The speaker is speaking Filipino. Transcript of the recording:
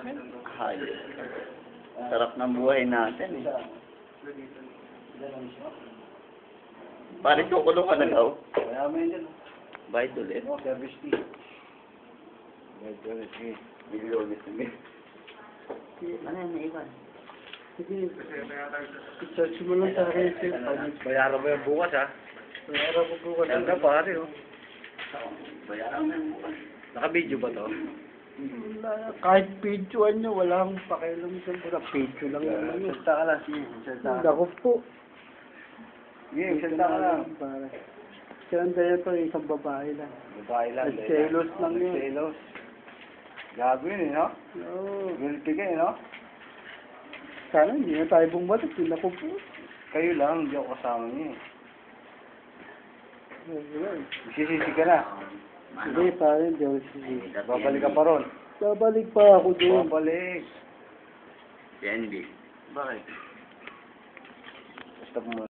Hay. Sarap ng buhay natin eh. Pare, kukulong ka na daw. Kaya mo yun dyan. Bayad ulit. Service fee. Bayad ulit. Bili ulit ulit. Ano yan, naiwan? Sige, i-search mo lang sa akin. Bayaran mo yung bukas ha. Bayaran ko bukas. Ganda pare oh. Bayaran mo yan bukas. Naka-video ba to? Kahit picturean nyo, wala akong pakialam dyan. Picture lang naman yun. Salta ka lang. Salta ka lang. Ako po. Sige, salta ka lang. Kaya yan to, isang babae lang. Babae lang. Nagselos lang yun. Nagselos. Gago yun eh, no? Oo. Guilty ka eh, no? Sana hindi na tayo bumalik. Yun ako po. Kayo lang, hindi ako kasama niyo eh. Ayun. Sisisi ka na. Hindi, pare, hindi ako sisisi. Babalik ka pa ron. Babalik pa ako doon. Babalik. PNB. Bakit? Stop mo.